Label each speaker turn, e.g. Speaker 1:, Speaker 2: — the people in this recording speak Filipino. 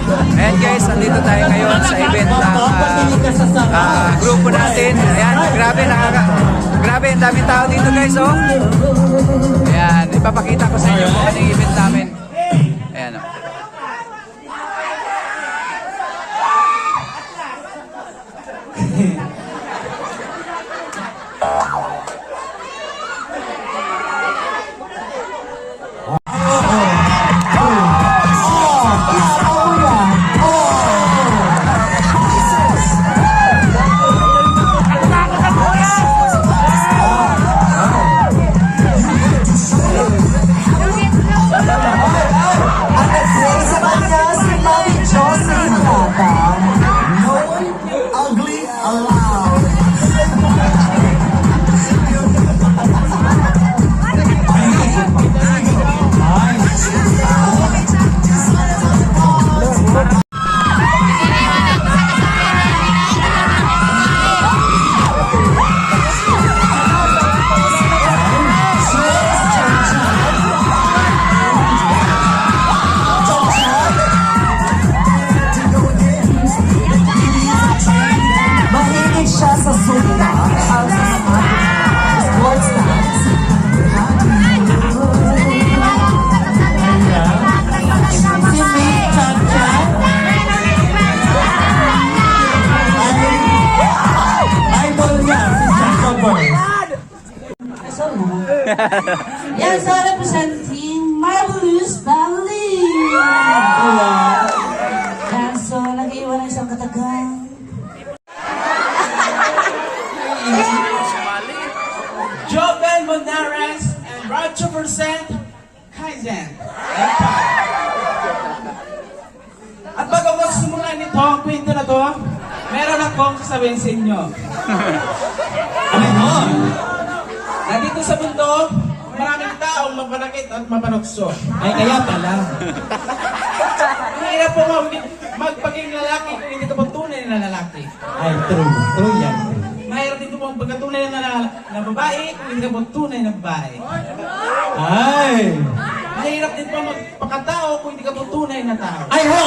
Speaker 1: Ayan guys, nandito tayo ngayon sa event ng grupo natin. Ayan, grabe, ang daming tao dito guys, oh. Ayan, ipapakita ko sa inyo kung ano yung event namin. Ayan, oh.
Speaker 2: Yan, so representing Marvelous Family. Yan, so nag-iwan na isang katagang.
Speaker 3: Joven Monares and Roger Percent Kaizen. At bago ko simulan nito, ang kwento na to, meron akong sasabihin sa inyo. Ano yun? Nandito sa mundo, maraming taong mapanakit at mapanukso. Ay, kaya pala. Mahirap po magpaging lalaki kung hindi ka po tunay na lalaki.
Speaker 4: Ay, true. True yan.
Speaker 3: Mahirap dito po pagkatunay na babae kung hindi ka po tunay na babae.
Speaker 4: Ay!
Speaker 3: Mahirap din po magpakatao kung hindi ka po tunay na tao.
Speaker 4: Ay, ho!